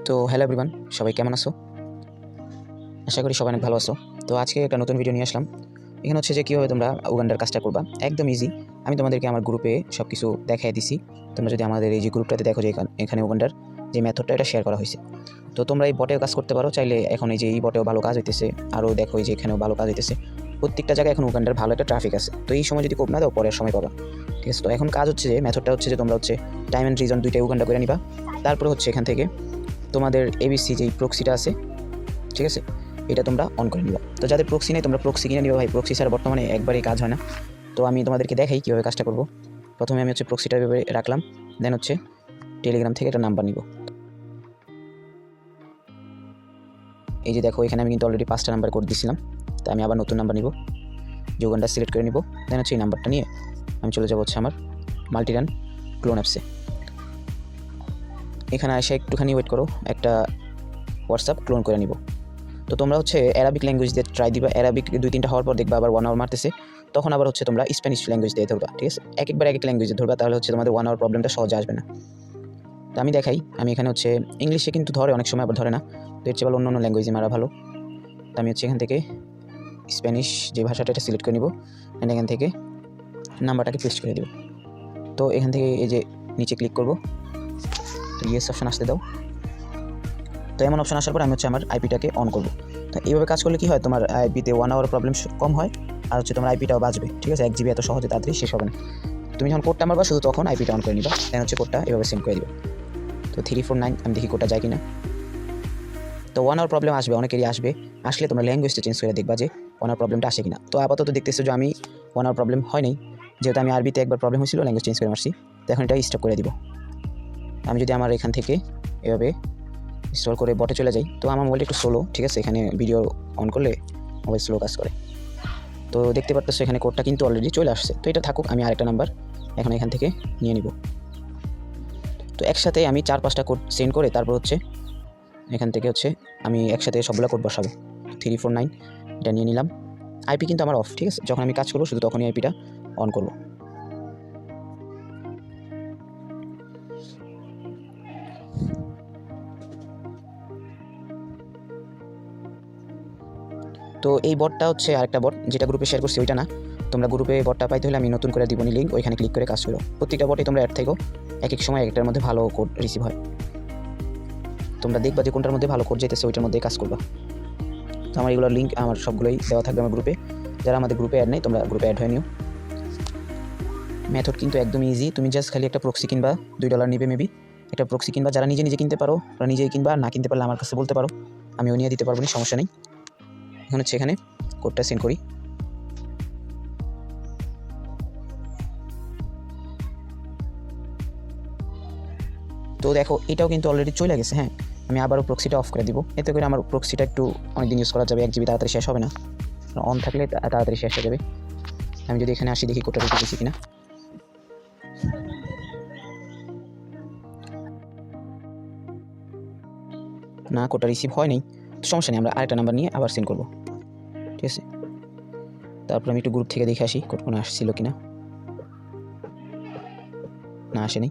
তো hello everyone, সবাই কেমন আছো? আশা করি সবাই অনেক ভালো আছো। তো আজকে একটা নতুন ভিডিও নিয়ে আসলাম। এখানে হচ্ছে যে কীভাবে তোমরা উগান্ডার কাজটা করবা, একদম ইজি। আমি তোমাদেরকে আমার গ্রুপে সব কিছু দেখাই দিছি। তোমরা যদি আমাদের এই যে গ্রুপটাতে দেখো যে এখানে উগান্ডার যে মেথডটা এটা শেয়ার করা হয়েছে। তো তোমরা এই বটেও কাজ করতে পারো চাইলে। এখন এই যে এই বটেও ভালো কাজ হইতেছে, আরও দেখো এই যে এখানেও ভালো কাজ হইতেছে। প্রত্যেকটা জায়গায় এখন উগান্ডার ভালো একটা ট্রাফিক আছে। তো এই সময় যদি কোপ না দাও, পরের সময় পাবা। ঠিক আছে? তো এখন কাজ হচ্ছে যে মেথডটা হচ্ছে যে তোমরা হচ্ছে টাইম অ্যান্ড রিজন দুইটাই উগান্ডা করে নিবা। তারপরে হচ্ছে এখান থেকে তোমাদের এবিসি যেই প্রক্সিটা আছে, ঠিক আছে, এটা তোমরা অন করে নিবা। তো যাদের প্রক্সি নেই তোমরা প্রক্সি কিনে নিবা ভাই। প্রক্সি ছাড়া বর্তমানে একবারই কাজ হয় না। তো আমি তোমাদেরকে দেখাই কীভাবে কাজটা করব। প্রথমে আমি হচ্ছে প্রক্সিটা ভেবে রাখলাম, দেন হচ্ছে টেলিগ্রাম থেকে একটা নাম্বার নিব। এই যে দেখো এখানে আমি কিন্তু অলরেডি 5টা নাম্বার কোড দিয়েছিলাম। তো আমি আবার নতুন নাম্বার নিব, যোগানটা সিলেক্ট করে নিব। দেন হচ্ছে এই নাম্বারটা নিয়ে আমি চলে যাবো হচ্ছে আমার মাল্টিরান ক্লোন অ্যাপসে। এখানে এসে একটুখানি ওয়েট করো, একটা হোয়াটসঅ্যাপ ক্লোন করে নিব। তো তোমরা হচ্ছে অ্যারাবিক ল্যাঙ্গুয়েজ দিয়ে ট্রাই দিবা। অ্যারাবিক 2-3টা হওয়ার পর দেখবা আবার 1 আওয়ার মারতেছে, তখন আবার হচ্ছে তোমরা স্প্যানিশ ল্যাঙ্গুয়েজ দিয়ে ধরবা। ঠিক আছে? একবার এক ল্যাঙ্গুয়েজে ধরবা, তাহলে হচ্ছে তোমাদের 1 আওয়ার প্রবলেমটা সহজে আসবে না। তো আমি দেখাই, আমি এখানে হচ্ছে ইংলিশে কিন্তু ধরে, অনেক সময় আবার ধরে না। তো এর চেয়ে ভালো অন্য ল্যাঙ্গুয়েজে মারা ভালো। তো আমি হচ্ছে এখান থেকে স্প্যানিশ যে ভাষাটা এটা সিলেক্ট করে নিব, অ্যান্ড এখান থেকে নাম্বারটাকে পেস্ট করে দেব। তো এখান থেকে এই যে নিচে ক্লিক করব, তো ইয়েস অপশন আসতে দাও। তো এমন অপশন আসার পর আমি হচ্ছে আমার আইপিটাকে অন করব। তো এইভাবে কাজ করলে কী হয়, তোমার আইপিতে 1 আওয়ার প্রবলেম কম হয়, আর হচ্ছে তোমার আইপিটাও বাঁচবে। ঠিক আছে? 1 জিবি এত সহজে তাড়াতাড়ি শেষ হবে না। তুমি যখন কোডটা মারবা শুধু তখন আইপিটা অন করে নিবা, দেন হচ্ছে কোডটা এভাবে সেন্ড করে দিবা। তো 349 আমি দেখি কোডটা যায় কিনা। তো 1 আওয়ার প্রবলেম আসবে, অনেকেরই আসবে। আসলে তোমরা ল্যাঙ্গুয়েজটা চেঞ্জ করে দেখবা যে 1 আওয়ার প্রবলেমটা আসে কিনা। তো আপাতত দেখতেছো যে আমি 1 আওয়ার প্রবলেম হয় নাই, যেহেতু আমি আরবিতে একবার প্রবলেম হয়েছিল, ল্যাঙ্গুয়েজ চেঞ্জ করে মারছি। তো এখন এটা স্টপ করে দিব। আমি যদি আমার এখান থেকে এভাবে ইনস্টল করে বটে চলে যাই, তো আমার মোবাইলটা একটু স্লো। ঠিক আছে? এখানে ভিডিও অন করলে মোবাইল স্লো কাজ করে। তো দেখতে পারতেছো এখানে কোডটা কিন্তু অলরেডি চলে আসছে। তো এটা থাকুক, আমি আরেকটা নাম্বার এখন এখান থেকে নিয়ে নিব। তো একসাথে আমি 4-5টা কোড সেন্ড করে তারপর হচ্ছে এখান থেকে হচ্ছে আমি একসাথে সবগুলো কোড বসাবো। 349 এটা নিয়ে নিলাম। আইপি কিন্তু আমার অফ। ঠিক আছে? যখন আমি কাজ করবো শুধু তখনই আইপিটা অন করব। তো এই বটটা হচ্ছে আরেকটা বট, যেটা গ্রুপে শেয়ার করছি ওইটা না। তোমরা গ্রুপে বটটা পাইতে হলে আমি নতুন করে দিবনি লিঙ্ক, ওইখানে ক্লিক করে কাজ করো। প্রত্যেকটা বটে তোমরা অ্যাড থেকো, এক এক সময় একটার মধ্যে ভালো কোড রিসিভ হয়। তোমরা দেখবা যে কোনটার মধ্যে ভালো কোড যেতেছে ওইটার মধ্যেই কাজ করবা। তো আমার এগুলোর লিঙ্ক আমার সবগুলোই দেওয়া থাকবে আমার গ্রুপে। যারা আমাদের গ্রুপে অ্যাড নেই তোমরা গ্রুপে অ্যাড হয়ে নিও। মেথড কিন্তু একদম ইজি। তুমি জাস্ট খালি একটা প্রক্সি কিনবা, $2 নেবে মেবি। একটা প্রক্সি কিনবা, যারা নিজে নিজে কিনতে পারো ওরা নিজেই কিনবা, না কিনতে পারলে আমার কাছে বলতে পারো, আমিও নিয়ে দিতে পারবো না, সমস্যা নেই। এখন হচ্ছে এখানে কোডটা সেন্ড করি। তো দেখো এটাও কিন্তু অলরেডি চলে গেছে। হ্যাঁ, আমি আবারও প্রক্সিটা অফ করে দিব, এতে করে আমার প্রক্সিটা একটু অনেকদিন ইউজ করা যাবে। 1 জিবি তাড়াতাড়ি শেষ হবে না, অন থাকলে তাড়াতাড়ি শেষ হয়ে যাবে। আমি যদি এখানে আসি দেখি কোডটা ঢুকে গেছি কিনা। না, কোডটা রিসিভ হয় নাই। তো সমস্যা নেই, আমরা আরেকটা নাম্বার নিয়ে আবার সেন্ড করবো। ঠিক আছে? তারপর আমি একটু গ্রুপ থেকে দেখে আসি কোড কোনো আসছিল কিনা। না, আসেনি।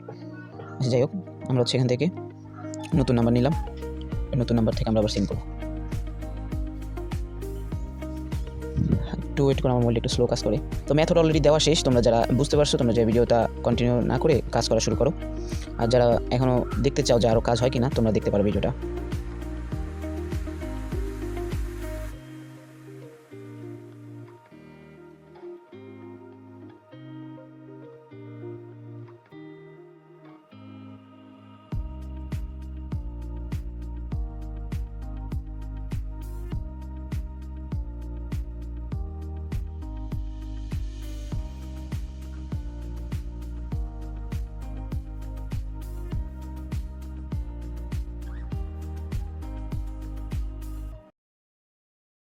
আচ্ছা, যাই হোক, আমরা হচ্ছে এখান থেকে নতুন নাম্বার নিলাম, নতুন নাম্বার থেকে আমরা আবার সেন্ড করবো। একটু ওয়েট করে, আমার মোবাইলটা একটু স্লো কাজ করে। তো মেথড অলরেডি দেওয়া শেষ। তোমরা যারা বুঝতে পারছো তোমরা যে ভিডিওটা কন্টিনিউ না করে কাজ করা শুরু করো। আর যারা এখনও দেখতে চাও যে আরও কাজ হয় কিনা, তোমরা দেখতে পারো ভিডিওটা।